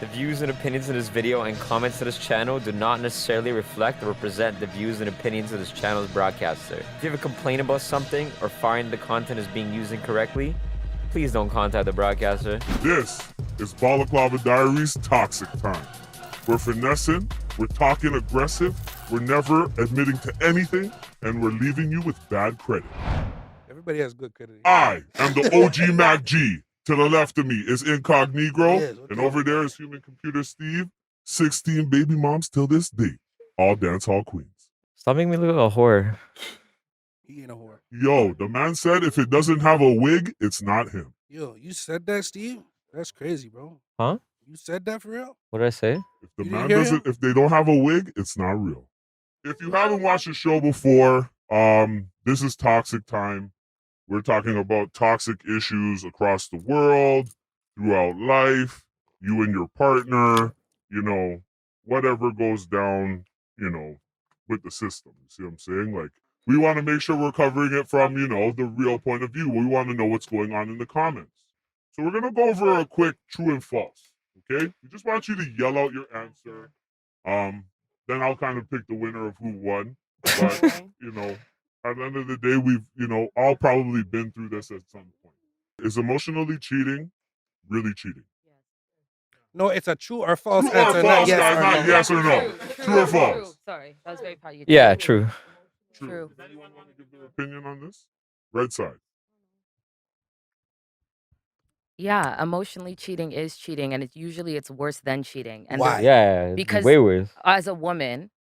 The views and opinions in this video and comments to this channel do not necessarily reflect or represent the views and opinions of this channel's broadcaster. If you have a complaint about something or find the content is being used incorrectly, please don't contact the broadcaster. This is Balaclava Diaries Toxic Time. We're finessing, we're talking aggressive, we're never admitting to anything, and we're leaving you with bad credit. Everybody has good credit. I am the OG Mac G. To the left of me is Incognito, Yes, and over there is Human Computer Steve. 16 baby moms till this day, all dance hall queens. Stop making me look like a whore. He ain't a whore. Yo, the man said if it doesn't have a wig, it's not him. Yo, you said that, Steve? That's crazy, bro. Huh? You said that for real? What did I say? If the You man didn't hear doesn't, if they don't have a wig, it's not real. If you haven't watched the show before, this is Toxic Time. We're talking about toxic issues across the world, throughout life, you and your partner, whatever goes down, with the system. You see what I'm saying? Like, we want to make sure we're covering it from, the real point of view. We want to know what's going on in the comments. So we're going to go over a quick true and false, okay? We just want you to yell out your answer. Then I'll kind of pick the winner of who won. But, at the end of the day, we've, all probably been through this at some point. Is emotionally cheating really cheating? No, it's a true or false True or answer. false, Not guys, not yes or no. True or false? True. Sorry, that was very proud of you. Yeah, true. True. Does anyone want to give their opinion on this? Red side. Yeah, emotionally cheating is cheating, and it's worse than cheating. And Why? Yeah, Because way worse. as a woman,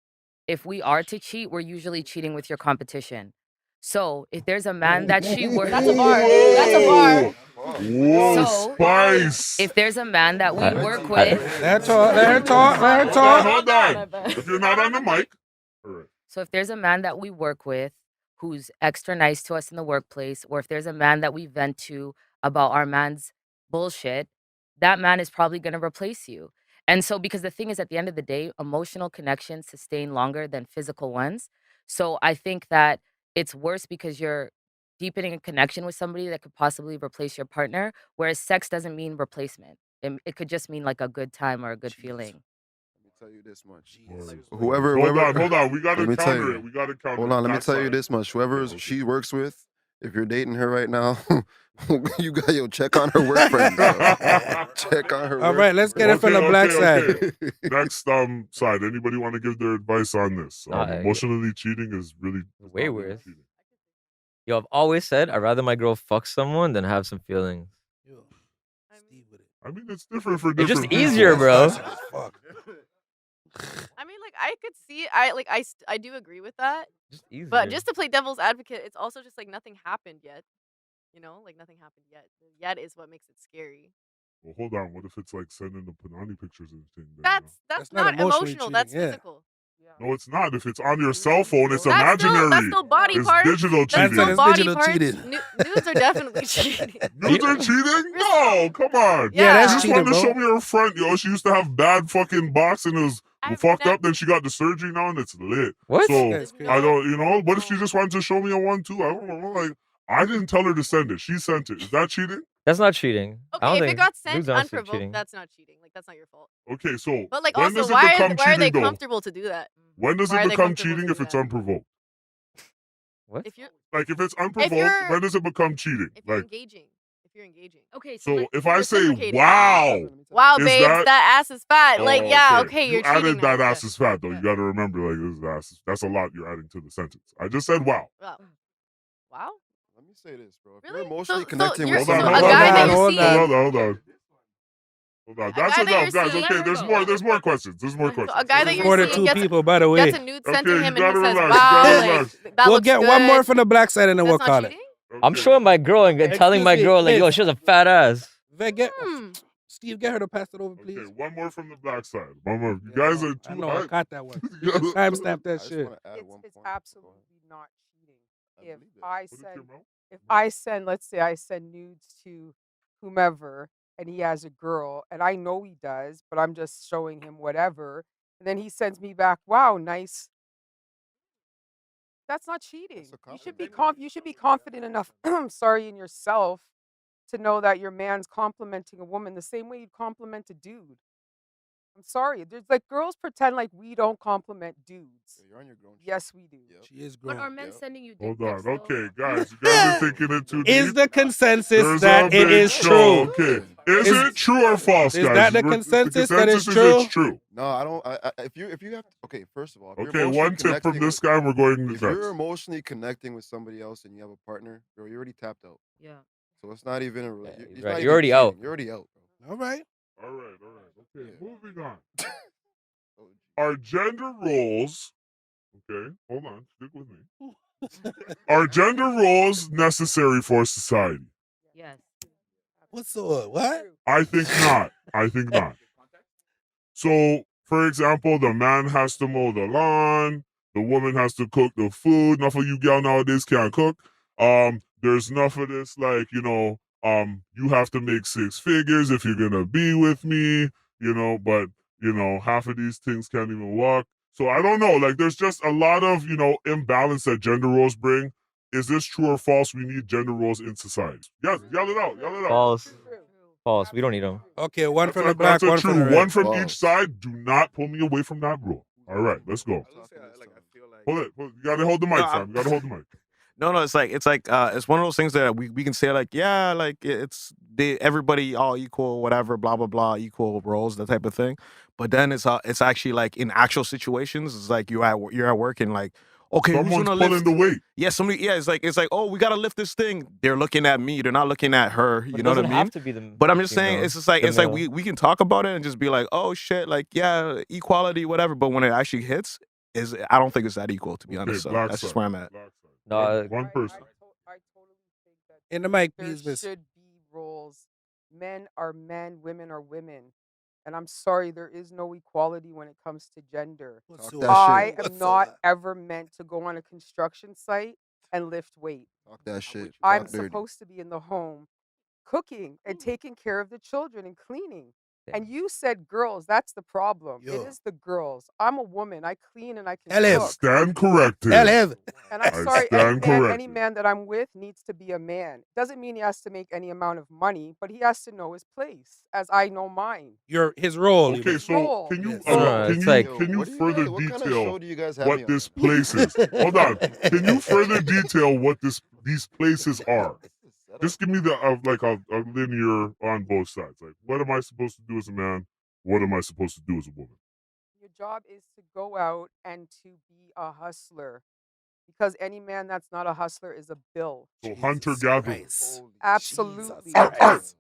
if we are to cheat, we're usually cheating with your competition. So if there's a man that she works, That's a bar. That's a bar. Whoa, So, spice. if there's a man that we work with, Let her talk. Let her talk. Let her talk. Hold on. If you're not on the mic. All right. so if there's a man that we work with who's extra nice to us in the workplace, or if there's a man that we vent to about our man's bullshit, that man is probably going to replace you. And so, because the thing is, at the end of the day, emotional connections sustain longer than physical ones. So I think that it's worse because you're deepening a connection with somebody that could possibly replace your partner, whereas sex doesn't mean replacement. It could just mean like a good time or a good feeling. Let me tell you this much. Hold on. We got to counter it. We got to counter it. Hold on, let me Back tell you side. this much. Whoever Okay. she works with, if you're dating her right now, you got check on her work friends. Check on her. All right, let's get it from the black side. Next side. Anybody want to give their advice on this? Emotionally cheating is really Way not really worse. cheating. Yo, I've always said I'd rather my girl fuck someone than have some feelings. Yo, Steve with it. I mean, it's different for It's different just people. easier, bro. Fuck. I mean, like, I could see, I do agree with that. Just easier. But just to play devil's advocate, it's also just like nothing happened yet. Like nothing happened yet. The yet is what makes it scary. Well, hold on. What if it's like sending the Panani pictures and thing? That's not not emotionally emotional. cheating, That's yeah. physical. No, it's not. If it's on your cell phone, it's That's imaginary. That's still body it's parts. digital That's cheating. still It's body digital parts. cheating. Nudes are definitely cheating. Nudes are cheating? No, come on. Yeah, that's She just cheating, wanted to bro. show me her front, yo. She used to have bad fucking box and it was I've fucked never- up. Then she got the surgery now and it's lit. What? So That's crazy. I don't, what if she just wanted to show me a 1-2? I don't know. Like, I didn't tell her to send it. She sent it. Is that cheating? That's not cheating. I Okay, don't if think it got sent nudes aren't cheating. unprovoked, that's not cheating. Like that's not your fault. Okay, so But like when also, does it why become are cheating, they though? comfortable to do that? When does Why it are they become comfortable cheating to if do it's that? unprovoked? What? If you're Like, if it's unprovoked, when does it become cheating? if you're Like, engaging. If you're engaging. Okay, so if I say, reciprocating. wow. Wow, Is babes, that- that ass is fat. Like, Oh, yeah, okay, You you're cheating. added that now. ass is fat, though. You got to remember, like, this is ass. That's a lot you're adding to the sentence. I just said wow. Wow. Wow. Let me say this, bro. If Really? you're emotionally So connecting you're- with Hold on, so somebody, a guy that you're hold seeing. on. Hold on. A That's guy that enough, you're guys. seeing- Okay, there's more questions. There's more So questions. a guy that There's you're more than seeing two people, by the way. gets a nude sent to Okay, him you and he gotta says, relax, you wow, gotta like, relax. that We'll looks get good. one more from the black side and then That's we'll not call it. cheating? I'm Okay. showing my girl and telling my Excuse me, girl, like, yo, Liz. she has a fat ass. Veg, get, Hmm. Steve, get her to pass it over, please. Okay, one more from the black side. One more. You Yeah, guys are I too know, I high. caught that one. You gotta- Timestamp that I just shit. want to add one It's point. Go absolutely ahead. not cheating. I If believe that. I What is send, your mouth? if I send, let's say I send nudes to whomever, and he has a girl, and I know he does, but I'm just showing him whatever, and then he sends me back, "Wow, nice." That's not cheating. a You should be compliment. you should be confident enough, sorry, in yourself, to know that your man's complimenting a woman the same way you'd compliment a dude. I'm sorry. There's like girls pretend like we don't compliment dudes. Yeah, you're on your grown shit. Yes, we do. Yep. She is But grown. are men Yep. sending you dick Hold pics, on. though? Okay, guys, you guys are thinking it too Is deep. the consensus There's that a it big is show. true? Okay, is it true or false, Is guys? that the We're- consensus that consensus it's is true? it's true. No, I don't. If you have okay, first of all, if you're Okay, emotionally one tip from connecting this with- guy, and we're going If to you're next. emotionally connecting with somebody else and you have a partner, bro, you're already tapped out. Yeah. So it's not even a Yeah, relationship. he's It's right. not You're even already out. cheating. You're already out, bro. All right. All right. Okay, Yeah. moving on. Oh, Are gender roles, okay, hold on, stick with me. Are gender roles necessary for society? Yes. What's the what? I think not. I think not. So, for example, the man has to mow the lawn, the woman has to cook the food. Enough of you gal nowadays can't cook. There's enough of this, like, you have to make 6 figures if you're gonna be with me, but half of these things can't even work. So I don't know. Like, there's just a lot of, imbalance that gender roles bring. Is this true or false? We need gender roles in society. Yes, yell it out. False. False. We don't need them. Okay, one That's from a, the black, that's a one true from the red. one from each False. side. Do not pull me away from that rule. All right, let's go. Hold it. You gotta hold the mic, Sam. You gotta hold the mic. No, it's one of those things that we can say like, yeah, like everybody all equal, whatever, blah blah blah, equal roles, that type of thing. But then it's actually like in actual situations, it's like you're at work and like, okay, who's Someone's gonna pulling lift? the weight. Yeah, it's like, oh, we gotta lift this thing. They're looking at me. They're not looking at her. But You it know what I doesn't mean? have to be the. But I'm just saying, female, it's just like the it's like male. we can talk about it and just be like, oh shit, like yeah, equality, whatever. But when it actually hits, I don't think it's that equal, to be Okay, honest. So black that's just side, where I'm at. black side. No, One person. I totally think that In the mic, there please, miss. should be roles. Men are men, women are women. And I'm sorry, there is no equality when it comes to gender. What's Talk the that I shit. am What's the not what? ever meant to go on a construction site and lift weight. Talk that shit. I'm Talk dirty. supposed to be in the home cooking and taking care of the children and cleaning. And you said girls, that's the problem. It Yo. is the girls. I'm a woman. I clean and I can Tell him. cook. Stand corrected. Tell him. And I'm I sorry, stand any corrected. man that I'm with needs to be a man. Doesn't mean he has to make any amount of money, but he has to know his place, as I know mine. His role. you Okay, mean. so Role. can you Yes. No, can it's you like- Yo, can you what do further what kind of detail show do you guys have me what on this now? place is? Hold on. Can you further detail what these places are? Just give me the like a linear on both sides. Like, what am I supposed to do as a man? What am I supposed to do as a woman? Your job is to go out and to be a hustler. Because any man that's not a hustler is a bill. So Jesus hunter-gatherer. Christ. Absolutely. Jesus Christ.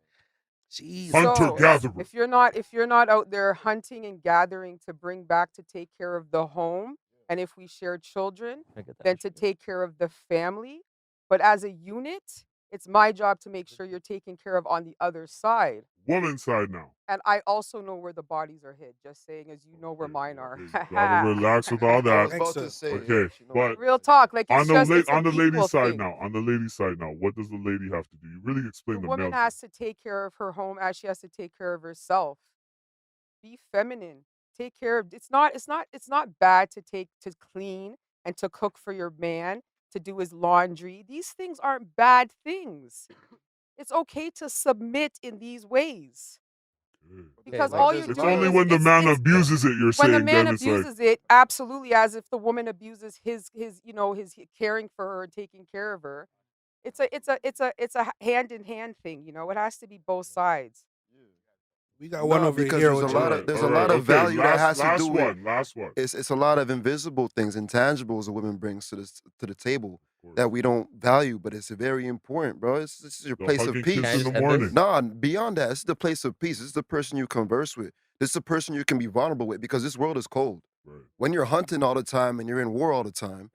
Jesus Hunter-gatherer. Christ. If you're not out there hunting and gathering to bring back to take care of the home, and if we share children, I get that then for to sure. take care of the family. But as a unit, it's my job to make sure you're taken care of on the other side. Woman's side now. And I also know where the bodies are hid, just saying, as you know where Okay, mine are. okay, you gotta relax with all I that. was about to Thanks, say. Okay, she knows but what Real it is. talk, like on it's the just la- it's on an the equal lady side thing. now. On the lady side now. What does the lady have to do? You really The explain the woman male. has to take care of her home as she has to take care of herself. Be feminine. Take care of it's not bad to clean and to cook for your man, to do his laundry. These things aren't bad things. It's okay to submit in these ways. Because like, all there's you're a It's lot doing only of- is when the it's- man it's- abuses it, you're when the saying, man then it's like, abuses it, absolutely, as if the woman abuses his caring for her and taking care of her. It's a hand in hand thing, It has to be both sides. We got one No, over because here there's a with lot you. of there's all a lot right, of value that has to last do with one, last one. it's a lot of invisible things, intangibles a woman brings to the table Of course. that we don't value, but it's very important, bro. This is your The place hug of and peace. Can I kiss in just the end morning. this? No, beyond that, this is the place of peace. This is the person you converse with. This is the person you can be vulnerable with because this world is cold. Right. When you're hunting all the time and you're in war all the time,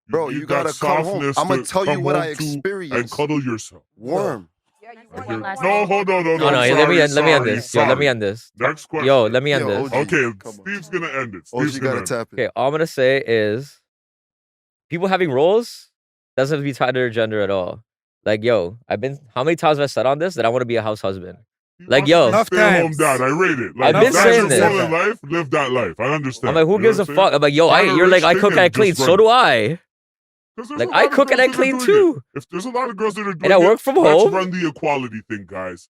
You bro, need you that gotta come home. softness I'm gonna to tell you come what home I to and experienced. cuddle yourself. Warm. Yeah, you Can I want say one you last want- No, thing? hold on, No, let me end sorry, this. Yo, let me sorry. end this. Next question. Yo, let me end Yo, this. OG. Okay, Come on. Steve's gonna end it. OG Steve's gonna gotta end it. tap it. Okay, all I'm gonna say is people having roles doesn't have to be tied to their gender at all. Like, yo, how many times have I said on this that I want to be a house husband? He Like, wants to yo. be Enough stay-at-home times. dad. I rate it. Like, I've if been that's saying your this. goal in life, live that life. I understand. I'm like, who You know gives a what I'm fuck? saying? I'm like, yo, Find a you're like, rich I thing cook and I and clean. just So run do it. I. 'Cause there's Like, a lot I of cook and girls I that are clean doing too. it. If there's a lot of girls that are doing And I it, work from let's home. run the equality thing, guys.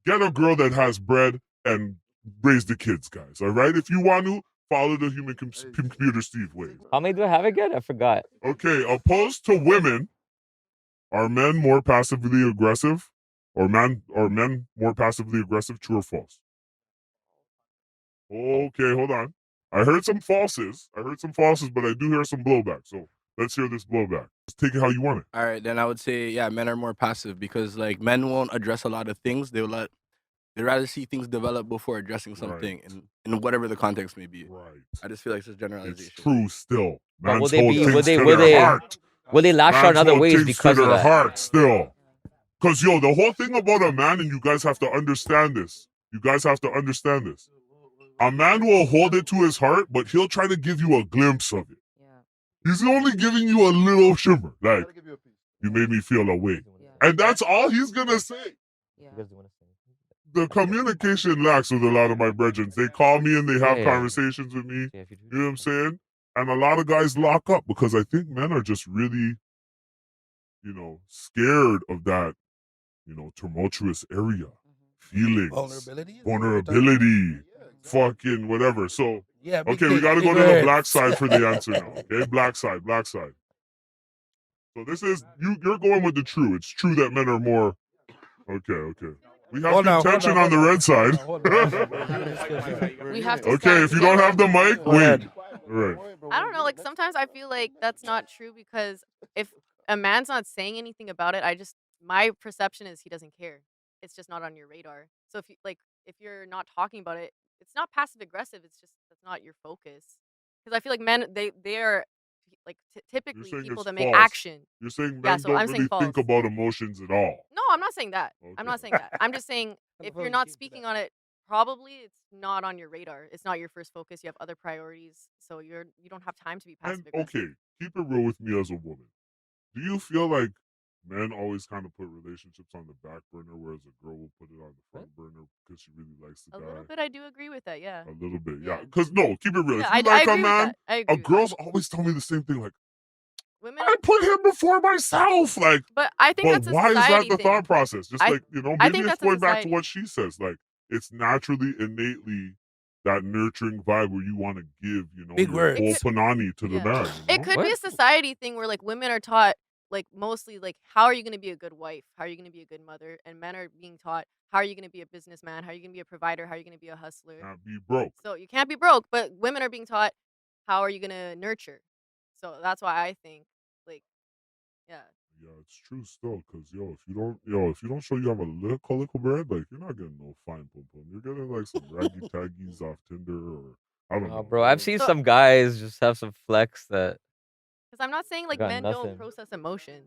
Get a girl that has bread and raise the kids, guys. All right, if you want to follow the human computer Steve ways. How many do I have again? I forgot. Okay, opposed to women, are men more passively aggressive, or men more passively aggressive? True or false? Okay, hold on. I heard some falses, but I do hear some blowback. So let's hear this blowback. Just take it how you want it. All right, then I would say, yeah, men are more passive because like men won't address a lot of things. They'd rather see things develop before addressing something in whatever the context may be. Right. I just feel like it's just generalization. It's true still. But will Man's they hold be? things to their heart. Will they lash out in Man's other hold ways things because to of their that? heart still. Because, yo, the whole thing about a man, and you guys have to understand this. A man will hold it to his heart, but he'll try to give you a glimpse of it. Yeah. He's only giving you a little shimmer. Like, you made me feel away. Yeah. And that's all he's going to say. Yeah. The communication lacks with a lot of my brethren. They call me and they have Yeah. conversations with me. You know what I'm saying? And a lot of guys lock up because I think men are just really, scared of that, tumultuous area. Feelings. Vulnerability. Fucking whatever. So, Yeah. okay, we got to go to the black side for the answer now. Okay, black side. So this is, you're going with the true. It's true that men are more, okay. We have contention on the red side. We have to Okay, stand if you don't have the mic, wait. Right. I don't know. Like sometimes I feel like that's not true because if a man's not saying anything about it, my perception is he doesn't care. It's just not on your radar. So if you're not talking about it, it's not passive aggressive. It's just that's not your focus. Because I feel like men they are like typically saying people it's that make false. action. You're saying Yeah, men so don't I'm saying really think false. about emotions at all. No, I'm not saying that. I'm not saying that. I'm just saying if you're not speaking on it, probably it's not on your radar. It's not your first focus. You have other priorities, so you don't have time to be passive And aggressive. okay, keep it real with me as a woman. Do you feel like men always kind of put relationships on the back burner, whereas a girl will put it on the front burner because she really likes the A guy? little bit, I do agree with that. Yeah. A little bit, yeah. Yeah. Because no, keep it real. Yeah, If you I like a agree with man, that. I agree with that. girls always tell me the same thing. Like, Women, I put him before myself. Like, but I think but that's a why is that society the thing. thought process? Just I- like, I maybe think it's that's a going back to society. what she says. Like, it's naturally, innately that nurturing vibe where you want to give, Big your words. whole panani to the Yeah. man. It could be a society thing where like women are taught like mostly like how are you going to be a good wife? How are you going to be a good mother? And men are being taught how are you going to be a businessman? How are you going to be a provider? How are you going to be a hustler? Not be broke. So you can't be broke, but women are being taught how are you going to nurture? So that's why I think like yeah. Yeah, it's true still, cause if you don't show you have a little bread, like you're not getting no fine pum pum. You're getting like some raggy taggies off Tinder or I don't know. Bro, I've seen So- some guys just have some flex that. Cuz I'm not saying like got men nothing. don't process emotion.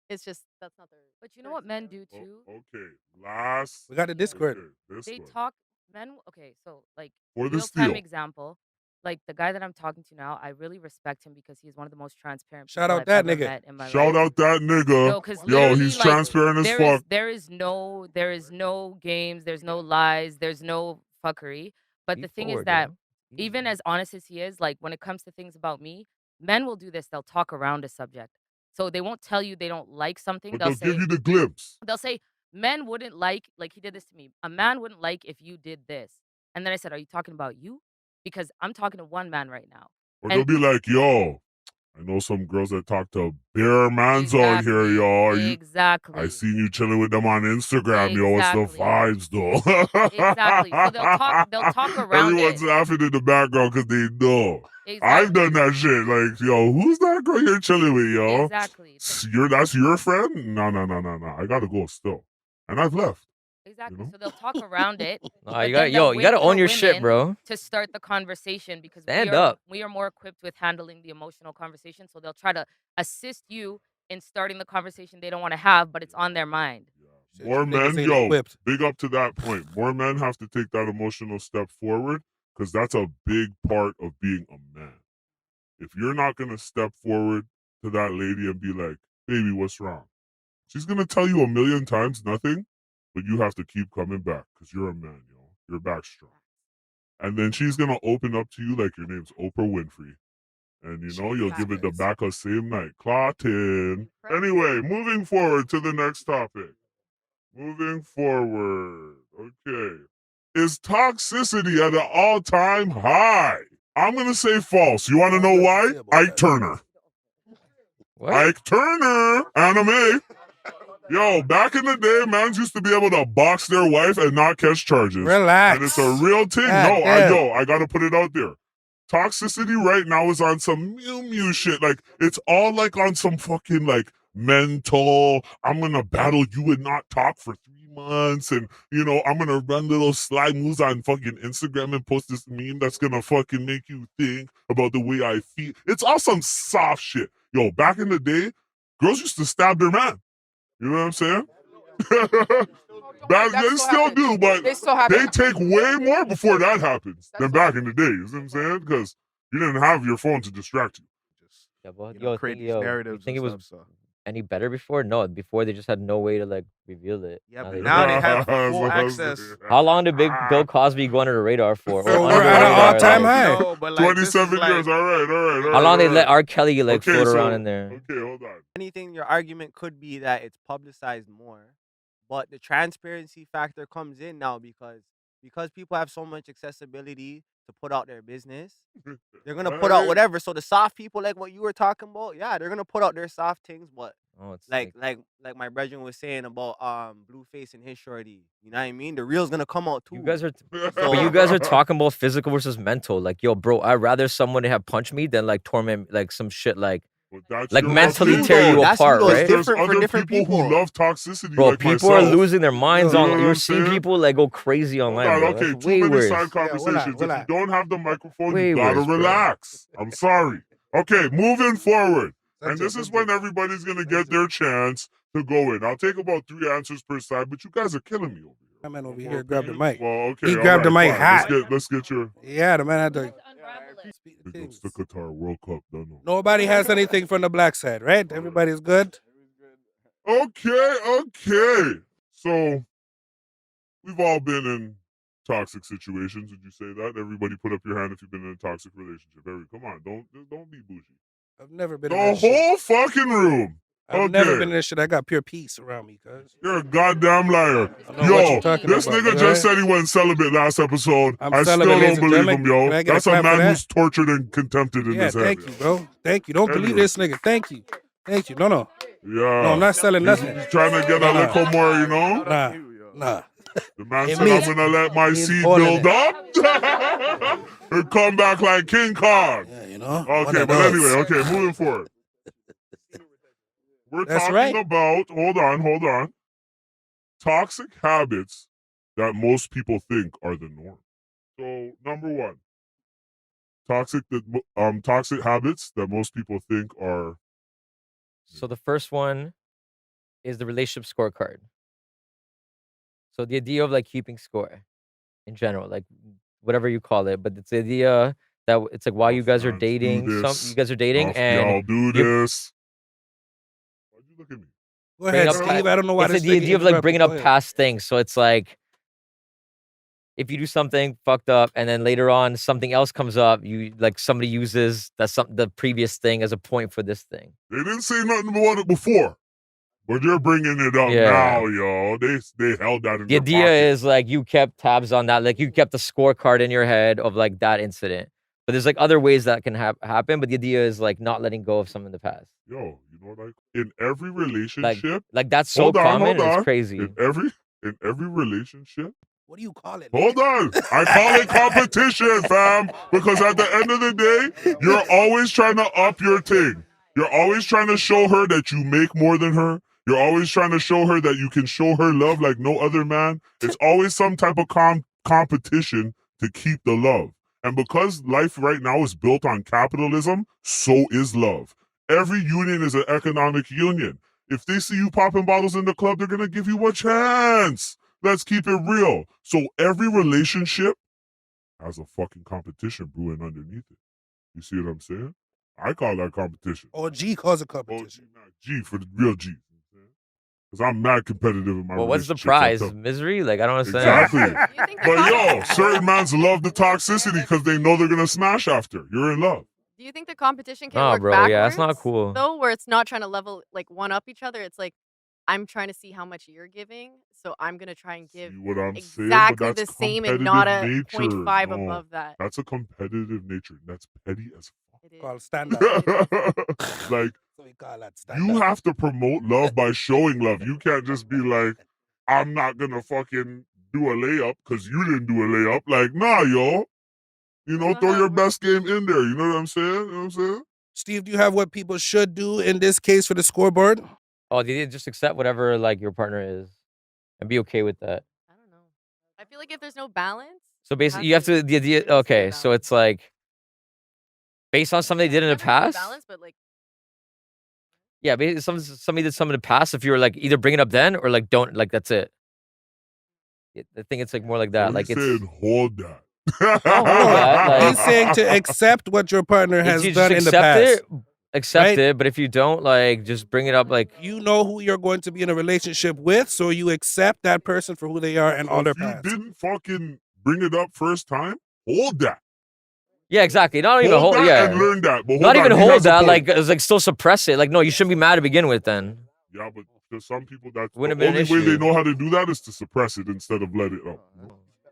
It's just that's not their But you know what men do Oh, too? okay, last. We got the Discord. Okay, this They one. talk men. Okay, so like For the real time steal. example, like the guy that I'm talking to now, I really respect him because he's one of the most transparent Shout people out I've that ever nigga. met in my life. Shout out that nigga. No, 'cause Yo, literally, he's like, transparent as fuck. There is no games, there's no lies, there's no fuckery. But the Speak thing forward, is that yo. even as honest as he is, like when it comes to things about me, men will do this. They'll talk around a subject. So they won't tell you they don't like something. But They'll they'll say give you the glimpse. they'll say men wouldn't like he did this to me. A man wouldn't like if you did this. And then I said, "Are you talking about you?" Because I'm talking to one man right now. Or And- they'll be like, yo, I know some girls that talk to bare mans out here, Exactly, y'all. Exactly. I seen you chilling with them on Instagram, yo. What's the Exactly. vibes, though? Exactly. So they'll talk around Everyone's it. laughing in the background because they know. Exactly. I've done that shit. Like, yo, who's that girl you're chilling with, yo? Exactly. That's your friend? No. I gotta go still. And I've left. Exactly. You know? So they'll talk around it. Nah, but you then gotta, they'll you gotta wait for own your shit, women bro. to start the conversation because Stand up. we are more equipped with handling the emotional conversation. So they'll try to assist you in starting the conversation they don't want to have, but it's on their mind. Shit, More you niggas men, ain't yo, equipped. big up to that point. More men have to take that emotional step forward because that's a big part of being a man. If you're not going to step forward to that lady and be like, baby, what's wrong? She's going to tell you a million times nothing, but you have to keep coming back because you're a man, yo. Your back's strong. And then she's going to open up to you like your name's Oprah Winfrey. And, you'll give it the back of same night. Clotting. Anyway, moving forward to the next topic. Moving forward. Okay. is toxicity at an all-time high. I'm gonna say false. You want to know why? Ike Turner. What? Ike Turner, anime. Yo, back in the day, mans used to be able to box their wife and not catch charges. Relax. And it's a real thing. God damn. I gotta put it out there. Toxicity right now is on some Mew shit. Like, it's all like on some fucking like mental, I'm gonna battle you and not talk for 3 months. And, you know, I'm gonna run little slide moves on fucking Instagram and post this meme that's gonna fucking make you think about the way I feel. It's all some soft shit. Yo, back in the day, girls used to stab their man. You know what I'm saying? That They still happens. do, but They still have they it. take way more before that happens than That's back in the day. You know what I'm saying? Because you didn't have your phone to distract you. Yeah, but You know, yo, create think, these yo, you narratives think it and was stuff. So. any better before? No, before they just had no way to like reveal it. Yeah, Now but they now do. they have That's full what I'm access. saying. How long did Bill Cosby go under the radar for? So under we're the at an radar, all-time like, high. No, but like, this is 27 like, years. All right. How long they all let right. R. Kelly like Okay, float so- around in there? Okay, hold on. Anything, your argument could be that it's publicized more, but the transparency factor comes in now because people have so much accessibility to put out their business. They're gonna put out whatever. So the soft people, like what you were talking about, yeah, they're gonna put out their soft things. But Oh, it's like my brethren was saying about Blueface and his shorty, you know what I mean? The real's gonna come out too. you guys are, So- but you guys are talking about physical versus mental. Like, yo, bro, I'd rather someone have punched me than like torment, like some shit, like But that's Like your mentally opinion, tear you though. That's apart, you, though. It's right? There's different for other different people who people. love toxicity Bro, like people myself. are losing their minds You know on. what You're I'm seeing saying? people like go crazy Hold online, on, bro. okay, That's too way many worse. side conversations. relax. If you don't have the microphone, Way you gotta worse, bro. relax. I'm sorry. Okay, moving forward. That's And this it, is that's when it. everybody's gonna get their chance to go in. I'll take about 3 answers per side, but you guys are killing me over here. My man over One here more grabbed the opinion? mic. Well, okay, He all grabbed the right, mic fine. hot. Let's get your Yeah, the man had to speak the big ups things. to Qatar World Cup. Don't know. Nobody has anything from the black side, right? Everybody's good. Okay. So we've all been in toxic situations. Would you say that? Everybody put up your hand if you've been in a toxic relationship. Come on, don't be bougie. I've never been in The that shit. whole fucking room. I've never okay. been in this shit. I got pure peace around me, cuz. You're a goddamn liar. I know what Yo, you're talking this about, nigga nigga. just said he went celibate last episode. I'm I celibate, still ladies don't and believe gentlemen. him, yo. Can I get a That's a clap for man that? who's tortured and contempted in Yeah, his head. thank you, bro. Thank you. Don't believe Anyway. this nigga. Thank you. Thank you. No. Yeah. No, I'm not selling He's nothing. trying to get a Nah. little more, you know? Nah. The man It said, means- I'm gonna let my means seed all of build up and come back like King Kong. Yeah, you know? One Okay, of but those. anyway, okay, moving forward. We're That's talking right. about, hold on. Toxic habits that most people think are the norm. So, number 1. Toxic habits that most people think are So the first one is the relationship scorecard. So the idea of like keeping score in general, like whatever you call it, but it's the idea that it's like while you guys are Fans, do dating, this. you guys are dating, Y'all and do you're- this. Why'd you look at me? Go ahead, up Steve. I don't know why it's this the nigga idea of like interrupted. bringing Go up ahead. past things. So it's like if you do something fucked up, and then later on something else comes up, you like somebody uses the previous thing as a point for this thing. They didn't say nothing about it before, but you're bringing it up Yeah. now, yo. They held that in The their idea pocket. is like you kept tabs on that, like you kept the scorecard in your head of like that incident. But there's like other ways that can happen. But the idea is like not letting go of something in the past. Yo, you know what? In every relationship, Like that's so hold on, common. hold And on. it's crazy. In every relationship. What do you call it? Hold on. I call it competition, fam. Because at the end of the day, you're always trying to up your thing. You're always trying to show her that you make more than her. You're always trying to show her that you can show her love like no other man. It's always some type of competition to keep the love. And because life right now is built on capitalism, so is love. Every union is an economic union. If they see you popping bottles in the club, they're going to give you a chance. Let's keep it real. So every relationship has a fucking competition brewing underneath it. You see what I'm saying? I call that competition. OG calls a OG, competition. not G for the real G. Because I'm mad competitive in my Well, what's the relationships, prize? I tell- Misery? Like I don't understand. Exactly. You think the But yo, competition- certain mans love the toxicity because they know they're going to smash after. You're in love. Do you think the competition can Nah, work bro, backwards? yeah, that's not cool. Though, where it's not trying to level like one up each other. It's like I'm trying to see how much you're giving, so I'm gonna try and give See what I'm saying? But exactly that's the same and not a competitive nature. 0.5 No, above that. that's a competitive nature. That's petty as It is. Called stand up. like So we call that stand you up. have to promote love by showing love. You can't just be like, I'm not gonna fucking do a layup because you didn't do a layup. Like, nah, yo. You know, not throw how your it best game in there. You know what I'm saying? You know what I'm saying? Steve, do you have what people should do in this case for the scoreboard? Oh, they just accept whatever like your partner is, and be okay with that. I don't know. I feel like if there's no balance, So basically, you have to the idea. there needs to be a Okay, so it's like based on something they did in the definitely need past. balance, but like Yeah, basically somebody did something in the past. If you were like either bring it up then or like don't, like that's it. I think it's like more like that. So Like he's it's saying hold that. not hold that. Like He's saying to accept what your partner has you done just in the past. accept right? it. But if you don't, like just bring it up. Like You know who you're going to be in a relationship with, so you accept that person for who they are and So all their if you past. didn't fucking bring it up first time, hold that. yeah, exactly. Not even Hold hold. that Yeah, and learn that. But hold not on, even he hold has a that. point. Like it's like still suppress it. Like no, you shouldn't be mad to begin with. Then Yeah, but to some people, that's the Wouldn't have only been an way they issue. know how to do that is to suppress it instead of let it out.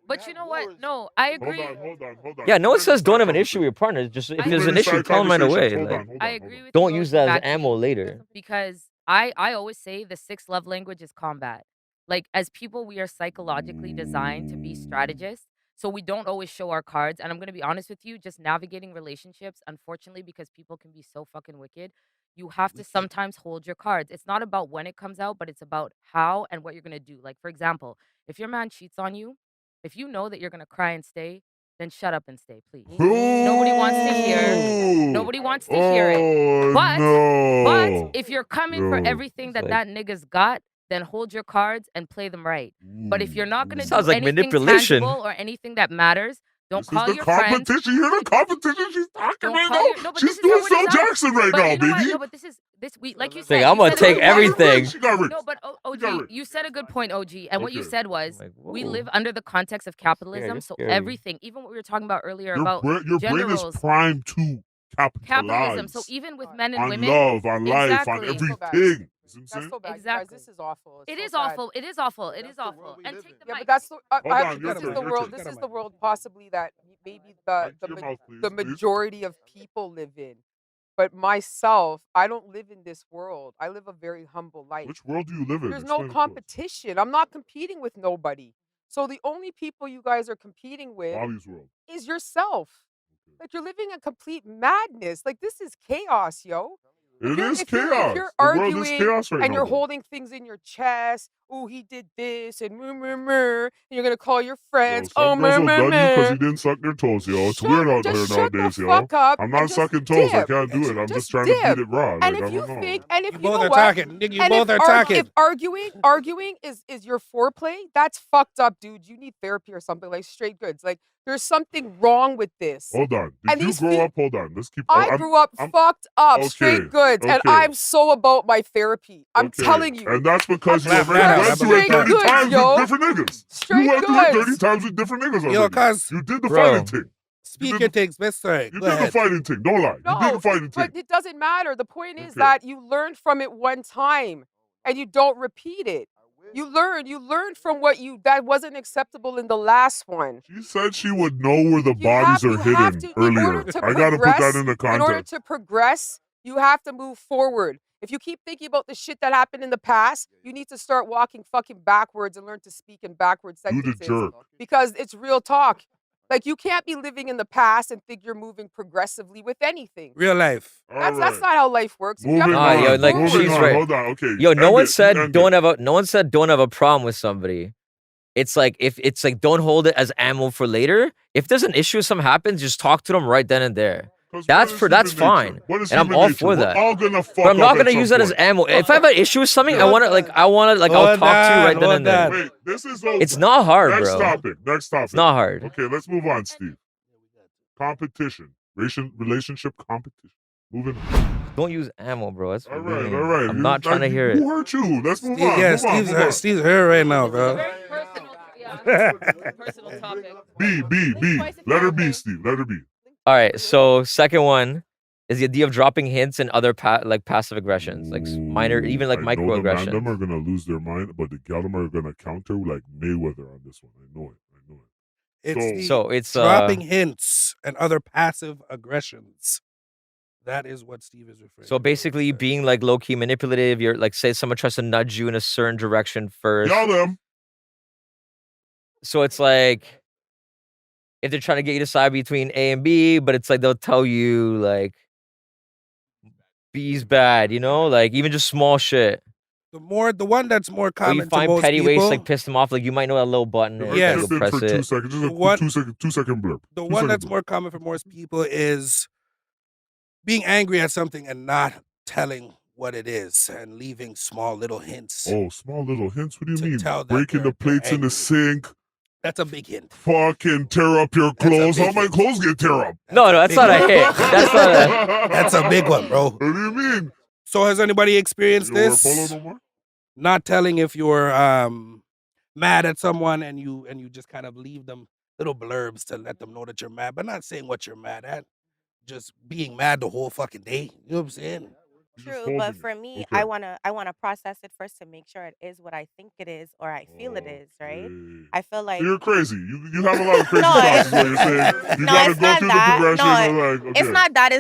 But you know what? No, I agree. Hold on. yeah, no one Too many says don't side have an issue conversations. with your partner. It's just if Too there's an many issue, side tell them right away. conversations. Like, I agree with don't you, use OG that as Mackie, ammo later. because I always say the sixth love language is combat. Like as people, we are psychologically designed to be strategists. So we don't always show our cards. And I'm gonna be honest with you, just navigating relationships, unfortunately, because people can be so fucking wicked, you have to sometimes hold your cards. It's not about when it comes out, but it's about how and what you're gonna do. Like, for example, if your man cheats on you, if you know that you're gonna cry and stay, then shut up and stay, please. Nobody wants to hear. Nobody wants to hear it. Oh, But no. if you're coming for Yo. everything that Like- that nigga's got, then hold your cards and play them right. But if you're not gonna do Sounds like anything manipulation. tangible or anything that matters, don't This call is the your friends. competition. You hear the competition she's talking Don't right call now? your, no, but She's this is doing how it Phil is out. Jackson right But now, you know what? baby. No, but this we like you Like, said. I'm you gonna said take it- everything. She got rich. No, but She got OG, rich. you said a good point, OG. And what you Okay. said was Like, we whoa. live under the context of capitalism. you're So scary. everything, even what we were talking about earlier Your about brain is generals, primed to capitalism. So capitalize even with men and on women, love, on life, on Exactly. So bad. everything. You see what I'm That's saying? so bad. You guys, Exactly. this is awful. It's It so is sad. awful. It is awful. It That's is the awful. world we And live take in. the Yeah, mic. but that's the, Hold I, on, your this turn, is the your world. turn. This is the world possibly that maybe Back to your mouth, please, the please. majority of people live in. But myself, I don't live in this world. I live a very humble life. Which world do you live in? There's no Explain it to us. competition. I'm not competing with nobody. So the only people you guys are competing with Bobby's world. is yourself. Like you're living a complete madness. Like this is chaos, yo. It you're- is if you're- chaos. if you're The world is arguing chaos right and now. you're bro. holding things in your chest, oh, he did this, and and you're gonna call your Yo, friends, some girls will done you because you didn't suck their toes, yo. It's weird out here just shut nowadays, the yo. fuck up I'm and not just sucking toes. I dip. can't do it. I'm just Just trying to dip. beat it raw. And Like, if I you don't know. think, and if You you both know are what, talking. Nigga, you and both if, are arg- talking. if arguing is your foreplay, that's fucked up, dude. You need therapy or something, like straight goods. Like there's something wrong with this. Hold on. And Did you these grow fe- up? Hold on. Let's keep. I grew up fucked up, okay, straight goods, and okay. I'm so about my therapy. I'm Okay. telling you. And that's because you Clap already that up. went That's through it straight 30 goods, times yo. with different niggas. Straight You went through it 30 goods. times with different niggas already. Yo, cuz, You did the Bro. fighting thing. speaking things, best sorry. You Go did the ahead. fighting thing. Don't lie. You did No, the fighting but thing. it doesn't matter. The point is Okay. that you learn from it one time and you don't repeat it. You learn from what that wasn't acceptable in the last one. She said she would know where the You bodies are you have hidden to, in order earlier. to I gotta put that progress, into in order context. to progress, you have to move forward. If you keep thinking about the shit that happened in the past, you need to start walking fucking backwards and learn to speak in backwards Do the sentences. jerk. Because it's real talk. Like you can't be living in the past and think you're moving progressively with anything. Real life. That's Alright. not how life works. You have Moving to Nah, on. yo, move like, forward. Moving she's on. right. Hold on. Okay. Yo, no end one it. said End don't it. have a. No one said don't have a problem with somebody. It's like if it's like don't hold it as ammo for later. If there's an issue, something happens, just talk to them right then and there. 'Cause That's what is that's human nature? fine, What is and I'm human all nature? for We're that. all gonna fuck But I'm not up at gonna some use that as point. ammo. If I have an issue with something, I Hold want to like I'll Hold talk to you on, right then hold and there. on. Wait, this is over. It's not hard, Next bro. topic. Next topic. It's not hard. Okay, let's move on, Steve. Competition. Relationship competition. Moving on. Don't use ammo, bro. That's All really right, mean. all right. I'm not trying to hear it. Who hurt you? Let's move Steve, on. yeah, move on, move on. Steve's hurt right now, bro. Very personal, yeah, personal topic. B. Let her be, Steve. Let her be. All right, so second one, is the idea of dropping hints and other passive aggressions, like minor, even like I know the man them microaggressions. are gonna lose their mind, but the gal them are gonna counter like Mayweather on this one. I know it. I know it. It's the So it's dropping hints and other passive aggressions. That is what Steve is referring So to. basically, being like low key manipulative. You're like, say someone tries to nudge you in a certain direction first. Yell them. So it's like, if they're trying to get you to side between A and B, but it's like they'll tell you like B's bad, you know, like even just small shit. The one that's more Or you common to find most petty ways people. like piss them off. Like you might know that little button. And Yes. go press for it. 2 seconds. Just a The one- 2 second blurb. The 2 one second that's blurb. more common for most people is being angry at something and not telling what it is and leaving small little hints. Oh, small little hints. What do you To mean? tell that Breaking the they're plates in the angry. sink. That's a big hint. Fucking tear up your That's a clothes. How big my hint. clothes get tear up? No, that's not a hit. That's not a. That's a big one, bro. What do you mean? So has anybody experienced You don't wear this? polo no more? Not telling if you're mad at someone and you just kind of leave them little blurbs to let them know that you're mad, but not saying what you're mad at. Just being mad the whole fucking day. You know what I'm saying? You're just True, holding but it. for me, Okay. I wanna process it first to make sure it is what I think it is or I feel it is, right? Okay. I feel So like you're crazy. You have a lot of crazy No, thoughts, is it's what you're saying. You no, gotta it's go not through that. the progression No, of like, okay. it's not that.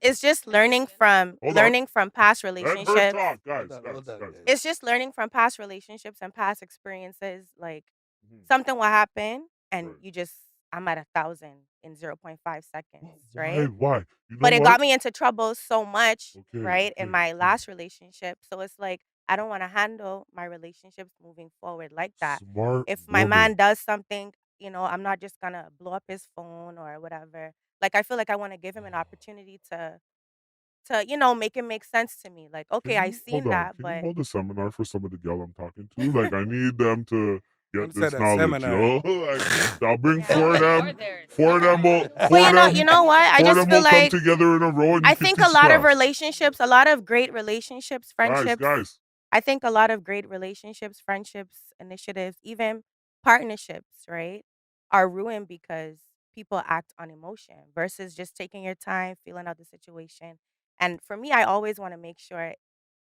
It's just learning from Hold on. learning from past Let her relationships. talk, guys. Hold on, guys, hold on, guys. guys. It's just learning from past relationships and past experiences. Like Mhm. something will happen and Right. you just I'm at 1,000 in 0.5 seconds, Why? right? Why? You know But it what? got me into trouble so much, Okay, right, in okay, my okay. last relationship. So it's like I don't want to handle my relationships moving forward like that. Smart If my woman. man does something, I'm not just gonna blow up his phone or whatever. Like I feel like I want to give him an opportunity to make it make sense to me. Like, okay, I Hold seen on. that, Can you but hold a seminar for some of the gal I'm talking to? Like, I need them to One get this said a knowledge, seminar. yo. Like, I'll bring Yeah. four of them. Four of them will. But Four of them. you know what? I Four of just them feel will come like together in a row, and you I can think teach a lot of class. relationships, a lot of great relationships, friendships. Guys. I think a lot of great relationships, friendships, initiatives, even partnerships, right, are ruined because people act on emotion versus just taking your time, feeling out the situation. And for me, I always want to make sure,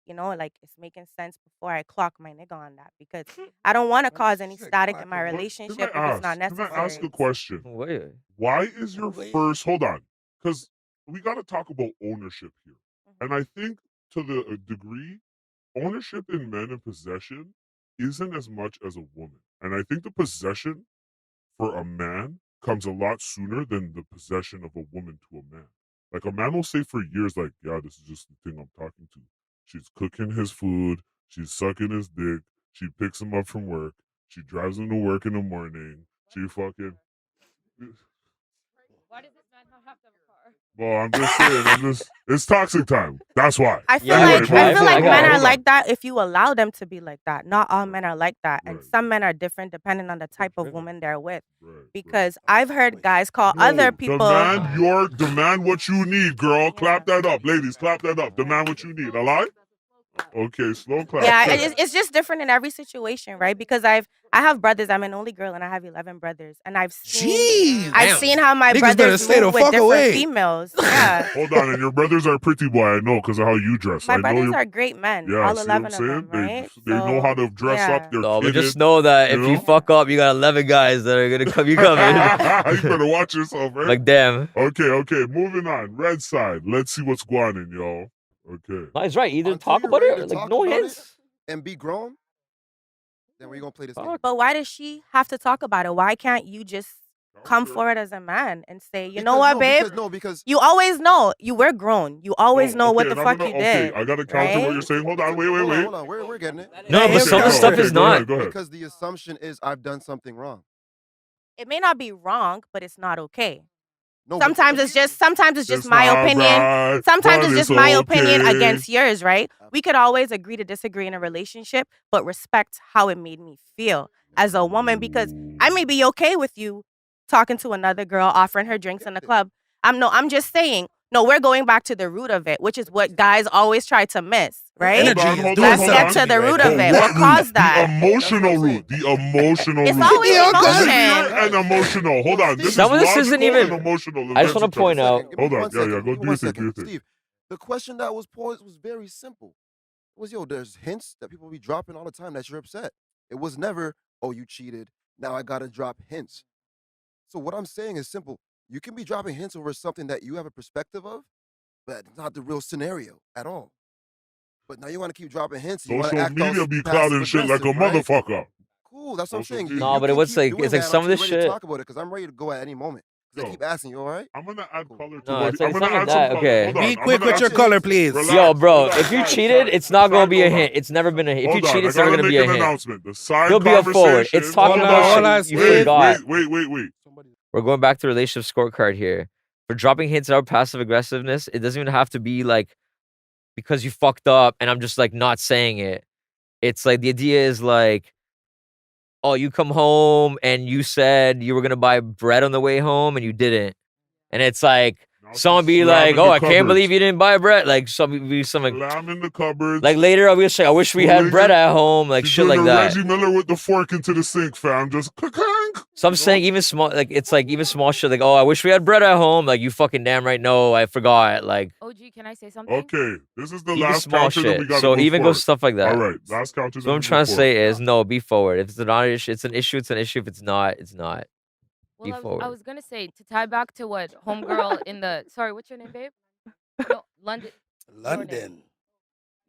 like it's making sense before I clock my nigga on that because I don't want to cause any static in my Can I relationship if it's not ask? Can I ask necessary. a question? Wait. Why is your Wait. first? Hold on, because we got to talk about ownership here, and I think to the degree ownership in men and possession isn't as much as a woman, and I think the possession for a man comes a lot sooner than the possession of a woman to a man. Like a man will say for years, like, yeah, this is just the thing I'm talking to. She's cooking his food, she's sucking his dick, she picks him up from work, she drives him to work in the morning, she fucking. Why does this man not have to have a car? Well, I'm just saying, it's toxic time. That's why. I feel Yeah, I like would drive. I got men it. are Hold on. like that if you allow them to be like that. Not all men are like that, and Right, some right. men are different depending on the type of Okay. woman they're with. Right, right. Because I've heard guys call other people. Demand what you need, girl. Clap that up, ladies. Clap that up. Demand what you need. A lie? Okay, slow clap. Yeah, Good. it's just different in every situation, right? Because I have brothers. I'm an only girl, and I have 11 brothers, and I've Jeez. seen how my Niggas better brothers stay the move with fuck different away. females. Yeah, Hold on, and your brothers are pretty boy. I know because of how you dress. my I know brothers you. are great men. Yeah, all see what 11 I'm of saying? them, right? They know how to dress yeah. up. They're No, but kitted, just know that if you you know? fuck up, you got 11 guys that are gonna come. You coming? You better watch yourself, right? Like damn. Okay. Moving on. Red side. Let's see what's going on, y'all. Okay. No, he's right. Either Until talk you're about ready it to or like talk no about it, hints. and be grown, then we're gonna play this game. Fuck. But why does she have to talk about it? Why can't you just come forward as a man and say, you know what, babe? Because You always know we're grown. You always know what the and I'm fuck gonna- you did. I gotta counter what right? you're saying. Hold on, wait. hold on, we're getting it. No, Let but him some of the counter. stuff is go not. ahead, go ahead. Because the assumption is I've done something wrong. It may not be wrong, but it's not okay. No, but- Sometimes it's just It's my not opinion. right, Sometimes but it's just it's my opinion okay. against yours, right? We could always agree to disagree in a relationship, but respect how it made me feel as a woman because I may be okay with you talking to another girl, offering her drinks in the club. I'm just saying, No, we're going back to the root of it, which is what guys always try to miss, right? Energy is doing Let's something get to to me the right root now. of it. But What caused The that? emotional root. The emotional It's root. always Linear emotion. and emotional. Hold on. This Some of is this isn't logical even. and emotional. I just want to point out. Hold on. Yeah. Go do your thing. Do your thing. Steve, the question that was posed was very simple. It was, there's hints that people be dropping all the time that you're upset. It was never, oh, you cheated. Now I got to drop hints. So what I'm saying is simple. You can be dropping hints over something that you have a perspective of, but it's not the real scenario at all. But now you want to keep dropping hints. And you want to Social act all media be clouding shit like a passive-aggressive, right? motherfucker. Cool, that's what I'm saying. No, You but can what's keep like, doing it's like that some of until this you're ready to shit. talk about it, because I'm ready to go at any moment. 'Cause I Yo, keep asking you, all right? I'm gonna add color to No, what it's like I'm it's gonna not add that. some color. Okay. Hold on. Be I'm quick gonna with add your some- color, please. Relax. Yo, bro, Hold on. if you Sorry, cheated, sorry. it's not gonna Sorry, be a hold on. hint. It's never been a hint. If you Hold on, cheat, I it's never gotta gonna make be a an hint. announcement. The side You'll be up forward. conversation. It's talking Hold about on, shit hold on, you Steve. forgot. Wait. We're going back to relationship scorecard here. For dropping hints out passive aggressiveness, it doesn't even have to be like because you fucked up and I'm just like not saying it. It's like the idea is like, oh, you come home and you said you were gonna buy bread on the way home and you didn't. And it's like someone be like, slamming "Oh, the I can't believe cupboards. you didn't buy bread." Like some like Slamming the cupboards. like later, I wish we had pulling bread it. at home, like She's shit doing like the that. Reggie Miller with the fork into the sink, fam. Just clank. So I'm saying even small, like it's like even small shit, like, "Oh, I wish we had bread at home." Like you fucking damn right, no, I forgot. Like OG, can I say something? Okay, this is the even last small counter. Then we shit. gotta So move even go forward. stuff like that. All right, last counter. So then what I'm we trying move to forward. say is no, be forward. If it's not an issue, it's an issue. It's an issue. If it's not, it's not. Be Well, I forward. was gonna say to tie back to what homegirl in the sorry, what's your name, babe? No, London. Your name. London.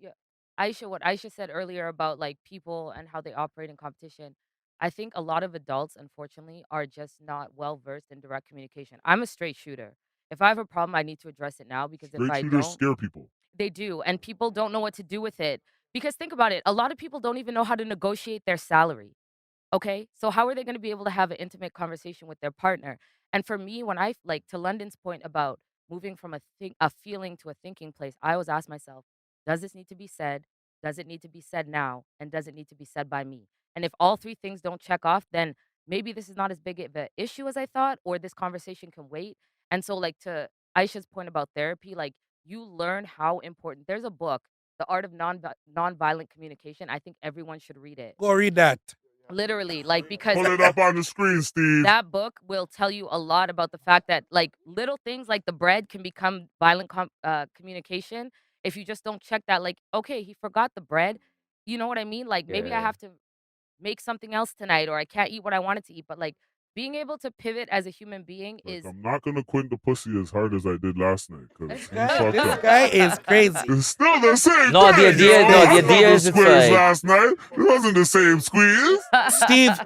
Yeah, Aisha. What Aisha said earlier about like people and how they operate in competition. I think a lot of adults, unfortunately, are just not well versed in direct communication. I'm a straight shooter. If I have a problem, I need to address it now because if Straight I shooters don't, scare people. they do, and people don't know what to do with it. Because think about it, a lot of people don't even know how to negotiate their salary. Okay. So how are they going to be able to have an intimate conversation with their partner? And for me, when I like to London's point about moving from a feeling to a thinking place, I always ask myself, does this need to be said? Does it need to be said now? And does it need to be said by me? And if all three things don't check off, then maybe this is not as big of an issue as I thought, or this conversation can wait. And so, like to Aisha's point about therapy, like you learn how important. There's a book, The Art of Nonviolent Communication. I think everyone should read it. Go read that. Literally, like because Pull it up on the screen, Steve. that book will tell you a lot about the fact that like little things like the bread can become violent communication if you just don't check that. Like, okay, he forgot the bread. You know what I mean? Like maybe I Yeah. have to make something else tonight, or I can't eat what I wanted to eat. But like being able to pivot as a human being Like, is I'm not gonna quit the pussy as hard as I did last night because This guy is crazy. It's still the same No, the thing. idea- yo. no, the I idea felt is the it's squeeze like- last night. It wasn't the same squeeze.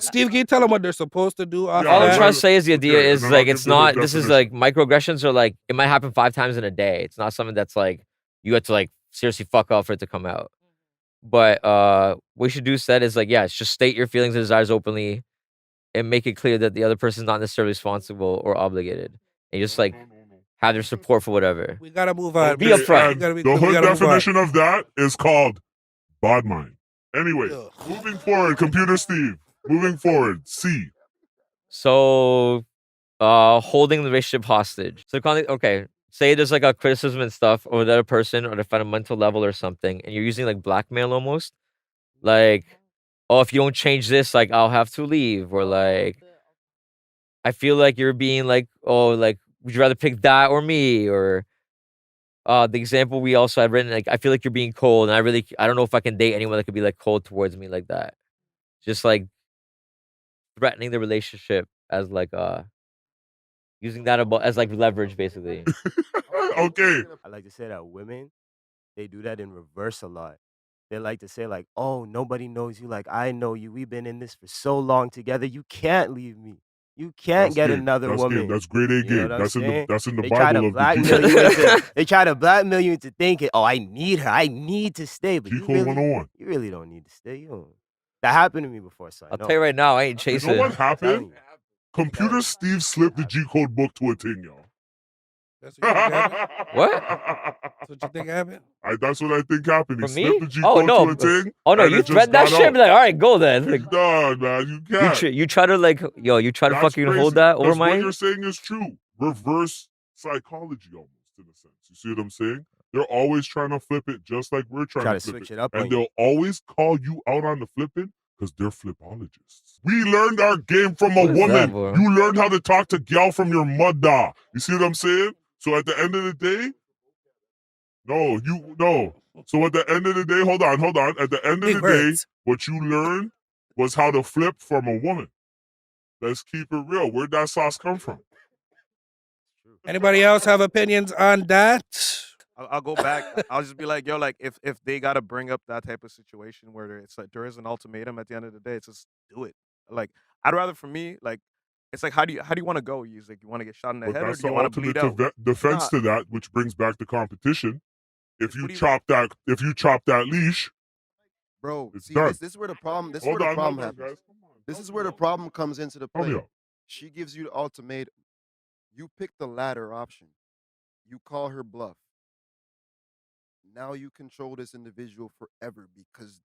Steve, can you tell them what they're supposed to do? Off Yeah, All I'm that? trying to say is the idea Okay, is and then I'll like give it's them a not. This is like microaggressions are like it might happen 5 times in a day. It's not something that's like you have to like seriously fuck up for it to come out. But what you should do said is like it's just state your feelings and desires openly, and make it clear that the other person is not necessarily responsible or obligated, and just like have their support for whatever. We gotta move on. Be upfront. We gotta- we The hood gotta move on. definition of that is called bod mind. Anyway, Ugh. moving forward, Computer Steve. Moving forward, C. So, holding the relationship hostage. So, okay, say there's like a criticism and stuff over the other person on a fundamental level or something, and you're using like blackmail almost, like, oh, if you don't change this, like I'll have to leave, or like, I feel like you're being like, oh, like, would you rather pick that or me, or the example we also had written, like, I feel like you're being cold, and I don't know if I can date anyone that could be like cold towards me like that. Just like threatening the relationship as like using that as like leverage basically. Okay. I like to say that women, they do that in reverse a lot. They like to say like, "Oh, nobody knows you like I know you. We've been in this for so long together. You can't leave me. You can't That's get game. another That's woman." game. That's grade A You know game. what I'm That's in the saying? that's in the They try to Bible of the blackmail G you into. They try to blackmail you into thinking, "Oh, I need her. I need to stay." But G you Code really, 101. you really don't need to stay. You don't. That happened to me before, so I I'll know. tell you right now, I ain't You chasing. know what I'm telling happened? you. Computer Steve slipped the G Code book to a thing, yo. That's what you think happened? What? That's what you think happened? That's what I think happened. He For me? slipped the G Oh Code no! to a thing. Oh no! and You it just thread that got shit. out. Be like, all right, go then. Like, Dog, man, you can't. you try to like, yo, you try to That's fucking crazy. hold that over Because what my. you're saying is true. Reverse psychology almost. in a sense. You see what I'm saying? They're always trying to flip it just like we're trying Try to to flip switch it. it up And on you. they'll always call you out on the flipping because they're flipologists. We learned our game from a What is that, woman. bro? You learned how to talk to gal from your mother. You see what I'm saying? So at the end of the day, no. So at the end of the day, hold on. At the end of Big the day, words. what you learned was how to flip from a woman. Let's keep it real. Where'd that sauce come from? Anybody else have opinions on that? I'll go back. I'll just be like, yo, like if they gotta bring up that type of situation where it's like there is an ultimatum at the end of the day, it's just do it. Like I'd rather for me, like it's like how do you want to go? You like you want to get shot in the But head or that's do the you want to bleed ultimate out? defense Nah. to that, which brings back the competition. If What you do you- chop that leash, Bro, it's see, done. this is where the problem. This is Hold where the on, problem hold on, happens. guys. Come on. This Help is me where the out. problem comes into the Help me play. out. She gives you the ultimatum. You pick the latter option. You call her bluff. Now you control this individual forever because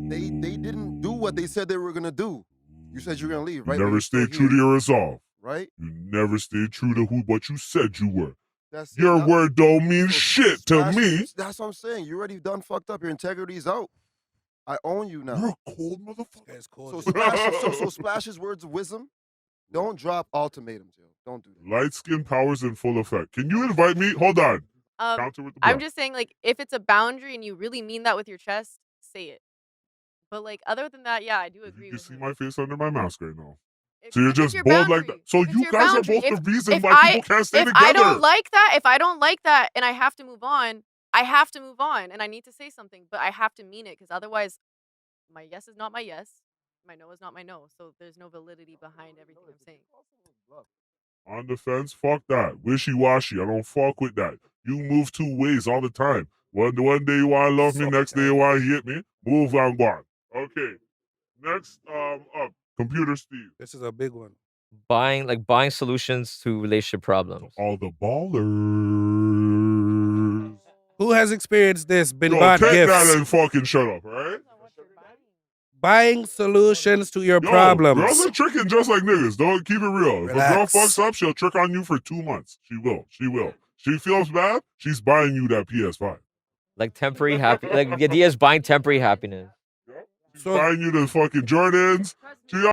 they didn't do what they said they were gonna do. You said you were gonna leave, You right? But never you're still stayed true to here, your resolve. right? You never stayed true to what you said you were. That's Your it. word don't mean So shit to me. That's what I'm saying. You already done fucked up. Your integrity's out. I own you now. You're a cold motherfucker. Guy's cold. So as- Splash's words of wisdom. Don't drop ultimatums, yo. Don't do that. Light skin powers in full effect. Can you invite me? Hold on. Counter with the I'm bluff. just saying, like, if it's a boundary and you really mean that with your chest, say it. But like, other than that, yeah, I do agree You with see him. my face under my mask right now. If- So you're if it's just your bold like that. boundary, So if it's you your guys boundary, are both if- the reason if why I- people can't stay if together. I don't like that, and I have to move on, I have to move on, and I need to say something, but I have to mean it because otherwise, my yes is not my yes, my no is not my no. So there's no validity behind everything I'm saying. On the fence, fuck that. Wishy-washy. I don't fuck with that. You move two ways all the time. One day you want to love me, next day you want to hit me. Move on, go on. Okay. Next, up, Computer Steve. This is a big one. Buying solutions to relationship problems. All the ballers. Who has experienced this? Been Yo, bought take gifts. that and fucking shut up, alright? Buying solutions to your Yo, problems. girls are tricking just like niggas. Don't keep it real. If a girl Relax. fucks up, she'll trick on you for 2 months. She will. She feels bad, she's buying you that PS5. Like temporary happy. Like the idea is buying temporary happiness. She's buying you the fucking Jordans. She